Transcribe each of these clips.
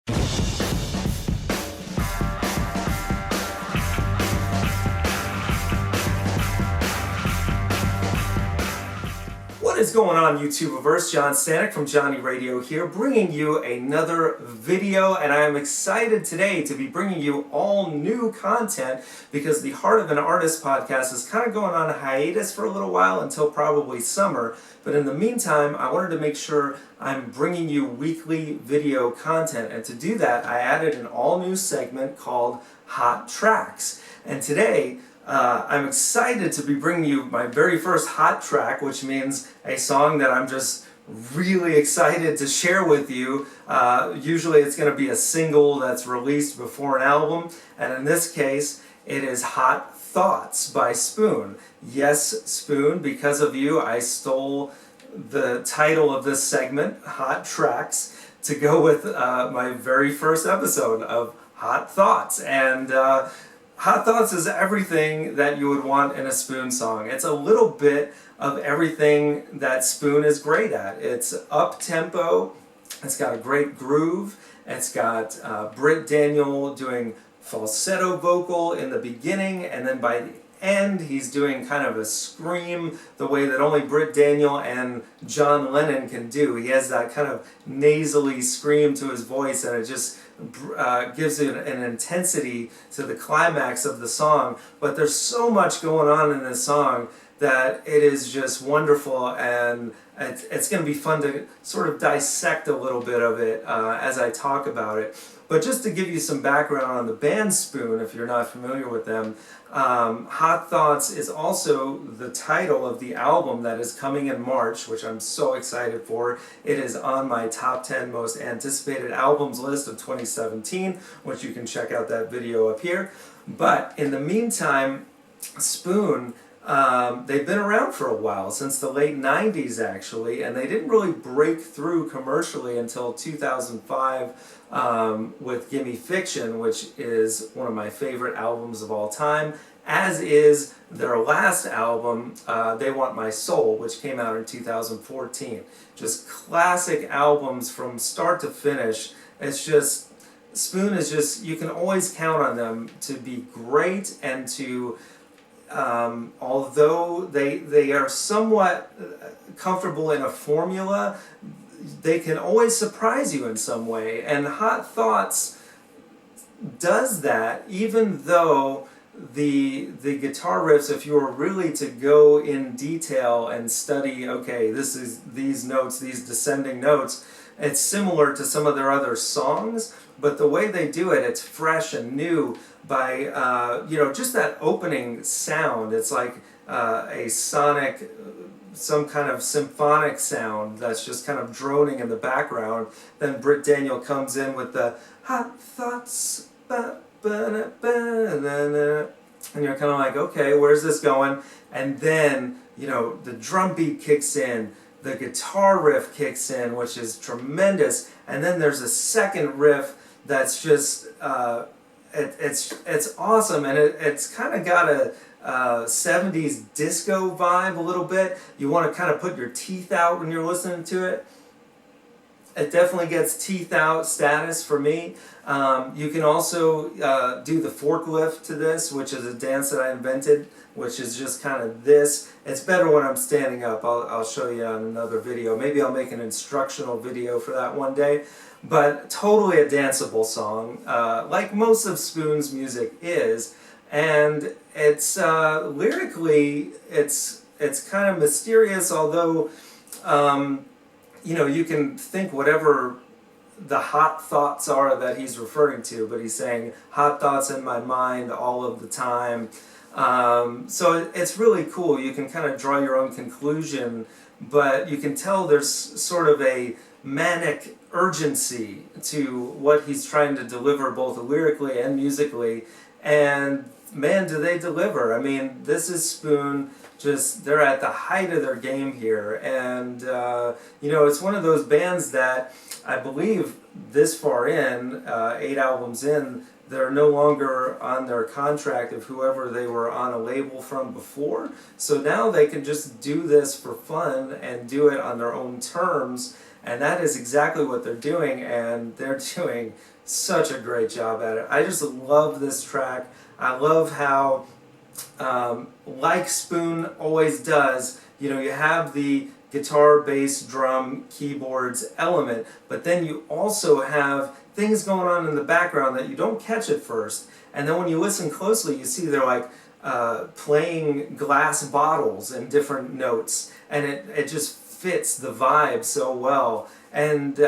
What is going on, YouTubeverse? John Stanek from Johnny Radio here, bringing you another video, and I am excited today to be bringing you all new content because the Heart of an Artist podcast is kind of going on a hiatus for a little while until probably summer. But in the meantime, I wanted to make sure I'm bringing you weekly video content, and to do that, I added an all-new segment called Hot Tracks. And today, I'm excited to be bringing you my very first hot track, which means a song that I'm just really excited to share with you. Usually it's going to be a single that's released before an album, and in this case it is Hot Thoughts by Spoon. Yes, Spoon, because of you I stole the title of this segment, Hot Tracks, to go with my very first episode of Hot Thoughts. And Hot Thoughts is everything that you would want in a Spoon song. It's a little bit of everything that Spoon is great at. It's up-tempo, it's got a great groove, it's got Britt Daniel doing falsetto vocal in the beginning, and then by the end he's doing kind of a scream the way that only Britt Daniel and John Lennon can do. He has that kind of nasally scream to his voice, and it just gives it an intensity to the climax of the song. But there's so much going on in this song that it is just wonderful, and it's going to be fun to sort of dissect a little bit of it as I talk about it. But just to give you some background on the band Spoon, if you're not familiar with them, Hot Thoughts is also the title of the album that is coming in March, which I'm so excited for. It is on my top 10 most anticipated albums list of 2017, which you can check out that video up here. But in the meantime, Spoon, they've been around for a while, since the late 90s actually, and they didn't really break through commercially until 2005 with Gimme Fiction, which is one of my favorite albums of all time, as is their last album, They Want My Soul, which came out in 2014. Just classic albums from start to finish. It's just, Spoon is just, you can always count on them to be great and to although they are somewhat comfortable in a formula, they can always surprise you in some way. And Hot Thoughts does that, even though the guitar riffs, if you were really to go in detail and study, okay, this is these notes, these descending notes, it's similar to some of their other songs, but the way they do it, it's fresh and new by, just that opening sound. It's like a sonic, some kind of symphonic sound that's just kind of droning in the background. Then Britt Daniel comes in with the Hot Thoughts, ba, ba, ba, na, na, and you're kind of like, okay, where's this going? And then, the drum beat kicks in, the guitar riff kicks in, which is tremendous, and then there's a second riff that's just, it's awesome, and it's kind of got a 70s disco vibe a little bit. You want to kind of put your teeth out when you're listening to it. It definitely gets teeth out status for me. You can also do the forklift to this, which is a dance that I invented, which is just kind of this. It's better when I'm standing up. I'll show you on another video. Maybe I'll make an instructional video for that one day. But totally a danceable song, like most of Spoon's music is. And it's lyrically, it's kind of mysterious, although you can think whatever the hot thoughts are that he's referring to, but he's saying hot thoughts in my mind all of the time. So it's really cool. You can kind of draw your own conclusion, but you can tell there's sort of a manic urgency to what he's trying to deliver, both lyrically and musically. And man, do they deliver. I mean, this is Spoon. Just, they're at the height of their game here. And, it's one of those bands that I believe this far in, 8 albums in, they're no longer on their contract of whoever they were on a label from before. So now they can just do this for fun and do it on their own terms. And that is exactly what they're doing, and they're doing such a great job at it. I just love this track. I love how, like Spoon always does, you know, you have the guitar, bass, drum, keyboards element, but then you also have things going on in the background that you don't catch at first. And then when you listen closely, you see they're like playing glass bottles in different notes, and it just fits the vibe so well. And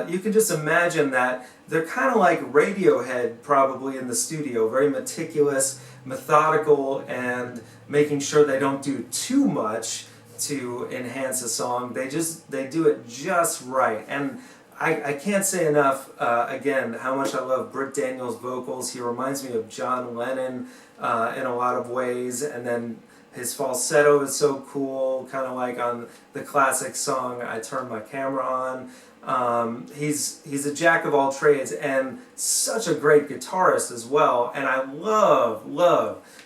you can just imagine that they're kind of like Radiohead probably in the studio, very meticulous, methodical, and making sure they don't do too much to enhance a song. They do it just right. And I can't say enough, again, how much I love Britt Daniels' vocals. He reminds me of John Lennon in a lot of ways, and then his falsetto is so cool, kind of like on the classic song I Turn My Camera On. He's a jack of all trades and such a great guitarist as well, and I love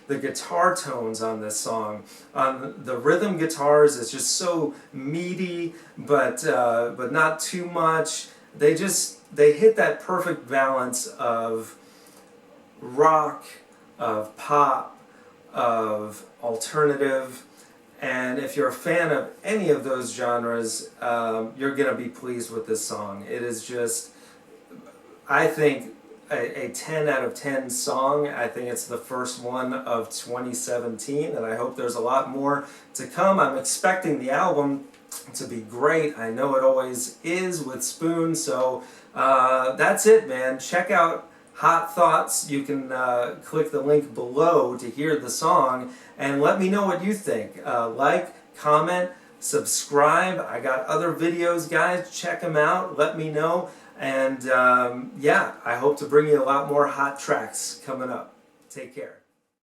the guitar tones on this song. On the rhythm guitars, it's just so meaty, but not too much. They hit that perfect balance of rock, of pop, of alternative, and if you're a fan of any of those genres, you're going to be pleased with this song. It is just, I think, a 10 out of 10 song. I think it's the first one of 2017, and I hope there's a lot more to come. I'm expecting the album to be great. I know it always is with Spoon, so that's it, man. Check out Hot Thoughts. You can click the link below to hear the song, and let me know what you think. Like, comment, subscribe. I got other videos, guys. Check them out. Let me know. And yeah, I hope to bring you a lot more hot tracks coming up. Take care.